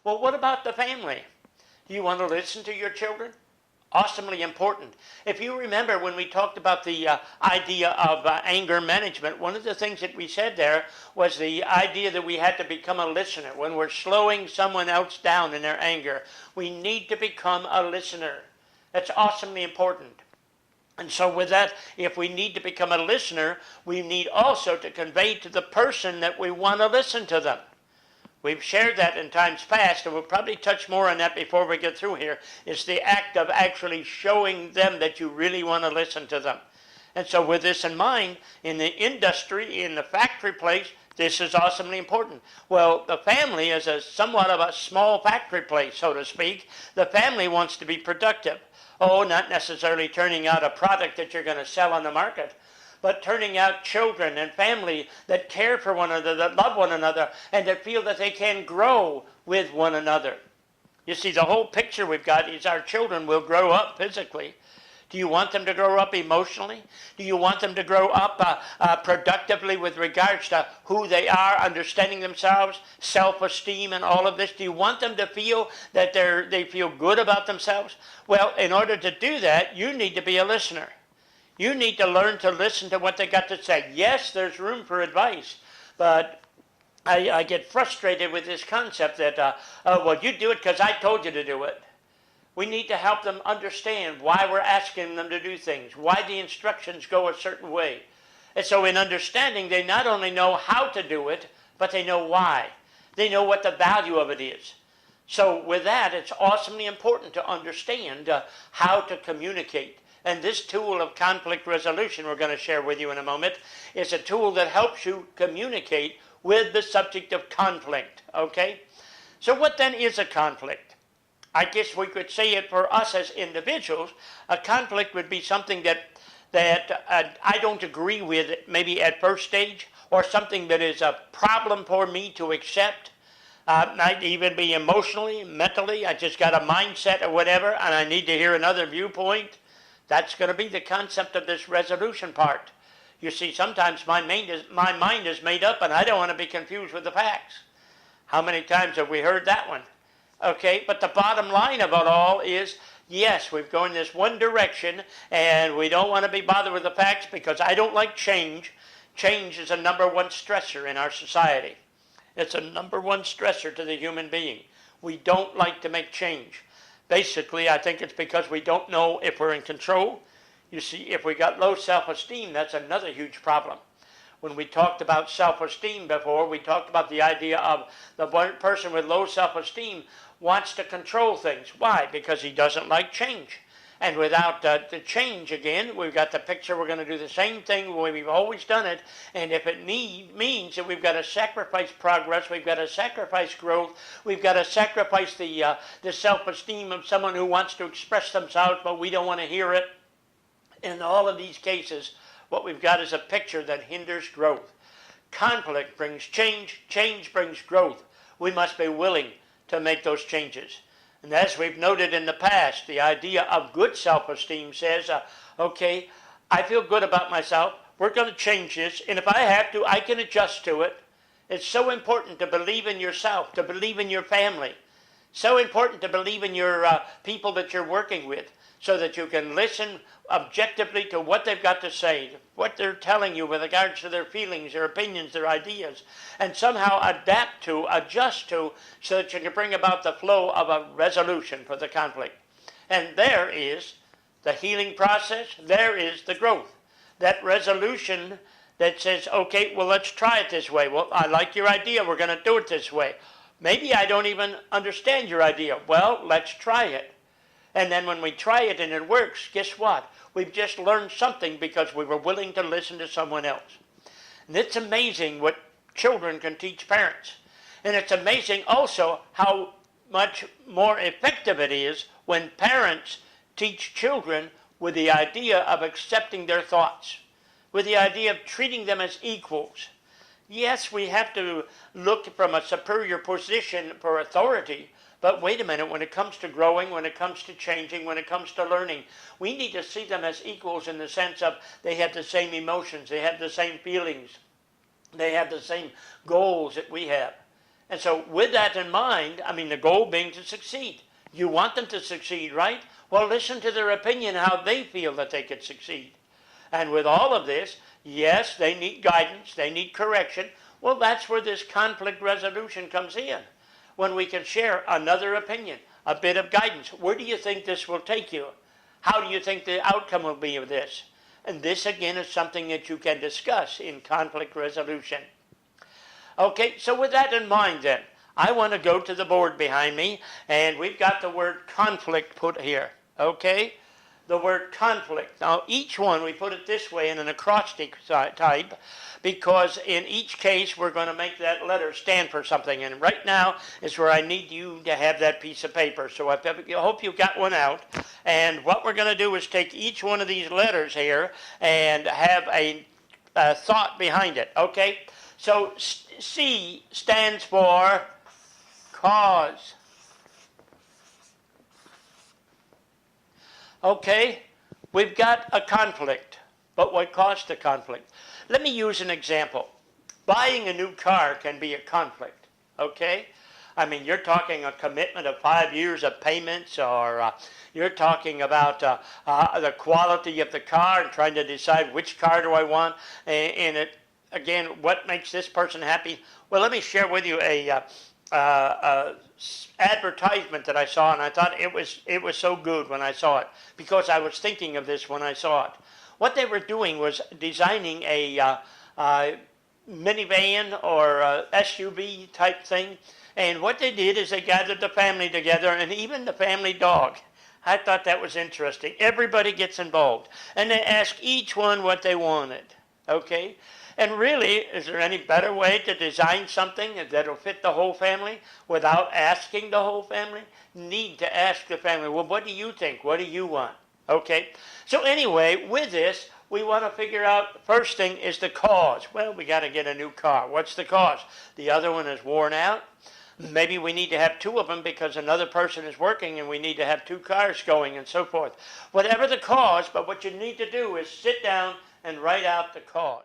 Well, what about the family? Do you want to listen to your children? Awesomely important. If you remember when we talked about the idea of anger management, one of the things that we said there was the idea that we had to become a listener. When we're slowing someone else down in their anger, we need to become a listener. That's awesomely important. And so with that, if we need to become a listener, we need also to convey to the person that we want to listen to them. We've shared that in times past, and we'll probably touch more on that before we get through here. It's the act of actually showing them that you really want to listen to them. And so with this in mind, in the industry, in the factory place, this is awesomely important. Well, the family is somewhat of a small factory place, so to speak. The family wants to be productive. Oh, not necessarily turning out a product that you're going to sell on the market, but turning out children and family that care for one another, that love one another, and that feel that they can grow with one another. You see, the whole picture we've got is our children will grow up physically. Do you want them to grow up emotionally? Do you want them to grow up productively with regards to who they are, understanding themselves, self-esteem and all of this? Do you want them to feel that they feel good about themselves? Well, in order to do that, you need to be a listener. You need to learn to listen to what they got to say. Yes, there's room for advice, but I get frustrated with this concept that, well, you do it because I told you to do it. We need to help them understand why we're asking them to do things, why the instructions go a certain way. And so in understanding, they not only know how to do it, but they know why. They know what the value of it is. So with that, it's awesomely important to understand how to communicate. And this tool of conflict resolution we're going to share with you in a moment is a tool that helps you communicate with the subject of conflict, okay? So what then is a conflict? I guess we could say it for us as individuals. A conflict would be something that I don't agree with maybe at first stage, or something that is a problem for me to accept. Might even be emotionally, mentally. I just got a mindset or whatever, and I need to hear another viewpoint. That's going to be the concept of this resolution part. You see, sometimes my mind is made up and I don't want to be confused with the facts. How many times have we heard that one? Okay, but the bottom line of it all is, yes, we've gone this one direction and we don't want to be bothered with the facts because I don't like change. Change is a number one stressor in our society. It's a number one stressor to the human being. We don't like to make change. Basically, I think it's because we don't know if we're in control. You see, if we got low self-esteem, that's another huge problem. When we talked about self-esteem before, we talked about the idea of the person with low self-esteem wants to control things. Why? Because he doesn't like change. And without the change, again, we've got the picture we're going to do the same thing the way we've always done it. And if it means that we've got to sacrifice progress, we've got to sacrifice growth, we've got to sacrifice the self-esteem of someone who wants to express themselves, but we don't want to hear it. In all of these cases, what we've got is a picture that hinders growth. Conflict brings change, change brings growth. We must be willing to make those changes. And as we've noted in the past, the idea of good self-esteem says, okay, I feel good about myself, we're going to change this, and if I have to, I can adjust to it. It's so important to believe in yourself, to believe in your family. So important to believe in your people that you're working with, so that you can listen objectively to what they've got to say, what they're telling you with regards to their feelings, their opinions, their ideas, and somehow adapt to, adjust to, so that you can bring about the flow of a resolution for the conflict. And there is the healing process, there is the growth. That resolution that says, okay, well, let's try it this way. Well, I like your idea, we're going to do it this way. Maybe I don't even understand your idea. Well, let's try it. And then when we try it and it works, guess what? We've just learned something because we were willing to listen to someone else. And it's amazing what children can teach parents. And it's amazing also how much more effective it is when parents teach children with the idea of accepting their thoughts, with the idea of treating them as equals. Yes, we have to look from a superior position for authority, but wait a minute, when it comes to growing, when it comes to changing, when it comes to learning, we need to see them as equals in the sense of they have the same emotions, they have the same feelings, they have the same goals that we have. And so with that in mind, I mean, the goal being to succeed. You want them to succeed, right? Well, listen to their opinion, how they feel that they could succeed. And with all of this, yes, they need guidance, they need correction. Well, that's where this conflict resolution comes in. When we can share another opinion, a bit of guidance. Where do you think this will take you? How do you think the outcome will be of this? And this, again, is something that you can discuss in conflict resolution. Okay, so with that in mind then, I want to go to the board behind me, and we've got the word conflict put here, okay? The word conflict. Now, each one, we put it this way in an acrostic type, because in each case, we're going to make that letter stand for something. And right now is where I need you to have that piece of paper. So I hope you've got one out. And what we're going to do is take each one of these letters here and have a thought behind it, okay? So C stands for cause. Okay, we've got a conflict, but what caused the conflict? Let me use an example. Buying a new car can be a conflict, okay? I mean, you're talking a commitment of 5 years of payments, or you're talking about the quality of the car and trying to decide which car do I want, and it, again, what makes this person happy? Well, let me share with you a advertisement that I saw, and I thought it was so good when I saw it, because I was thinking of this when I saw it. What they were doing was designing a minivan or SUV type thing, and what they did is they gathered the family together, and even the family dog. I thought that was interesting. Everybody gets involved, and they ask each one what they wanted, okay? And really, is there any better way to design something that'll fit the whole family without asking the whole family? Need to ask the family, well, what do you think? What do you want? Okay? So anyway, with this, we want to figure out, the first thing is the cause. Well, we got to get a new car. What's the cause? The other one is worn out. Maybe we need to have two of them because another person is working and we need to have two cars going and so forth. Whatever the cause, but what you need to do is sit down and write out the cause.